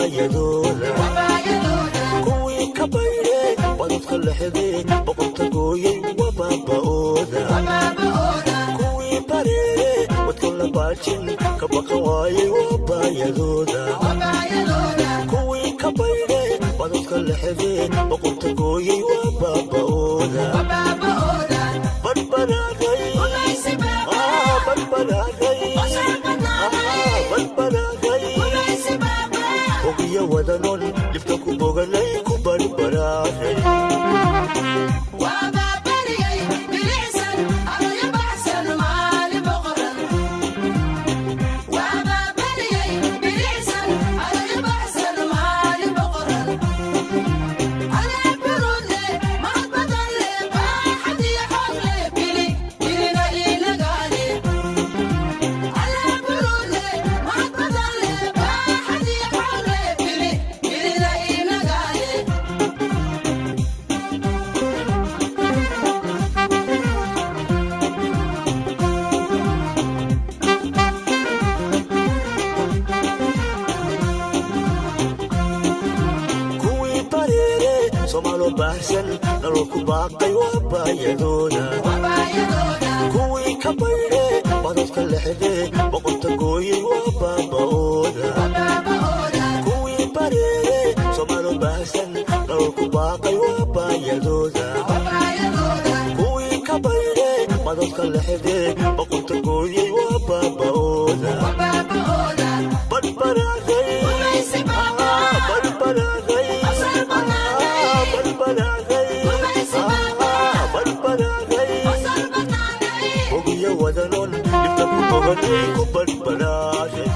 wabayadooda kuwii ka baydhay badadka lexday boqorta gooyay wabaaba'ooda kuwii bareeray wadka la baajin ka baqa waayay wabayadooda kuwii ka baydhay badadka lexday boqorta gooyay wabaaba'ooda badbadaaday ogiya wadanon dhibta ku boganay ku barbaraaday Somalo bahsan nalku baaqay wabayadooda kuwii ka baydhay badadka lexday boqorta gooyay wabaaba'ooda kuwii bareeray somalo bahsan nalku baaqay wabayadooda kuwii ka baydhay badadka lexday boqorta gooyay wabaaba'ooda badbadaaday ogiya wadanon dhibta ku boganay ku badbadaaday